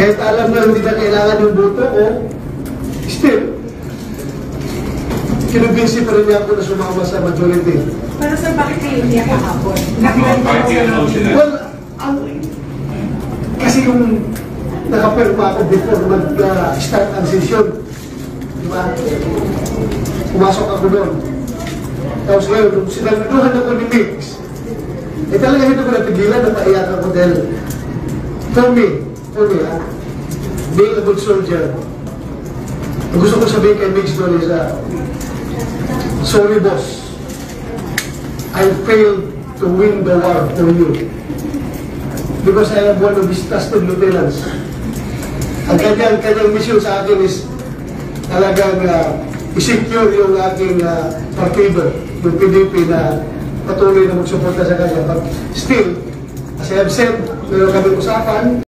Kahit alam na hindi na kailangan yung boto ko, still, kinumbinsi pa rin niya ako na sumama sa majority. Pero sir, bakit kayo hindi kahapon? Well, kasi yung nakapirma ako before mag-start ang session, di ba? Pumasok ako doon. Tapos ngayon, nung sinaluhan ako ni Mix, talaga hindi ko napigilan na paiyak ako dahil for me, being a good soldier, ang gusto ko sabihin kay Mix doon is, sorry boss, I failed to win the war for you because I am one of his trusted lieutenants. Ang kanyang mission sa akin is talagang i-secure yung aking partido, yung PDP na patuloy na magsuporta sa kanya. But still, as I have said, meron kami usapan,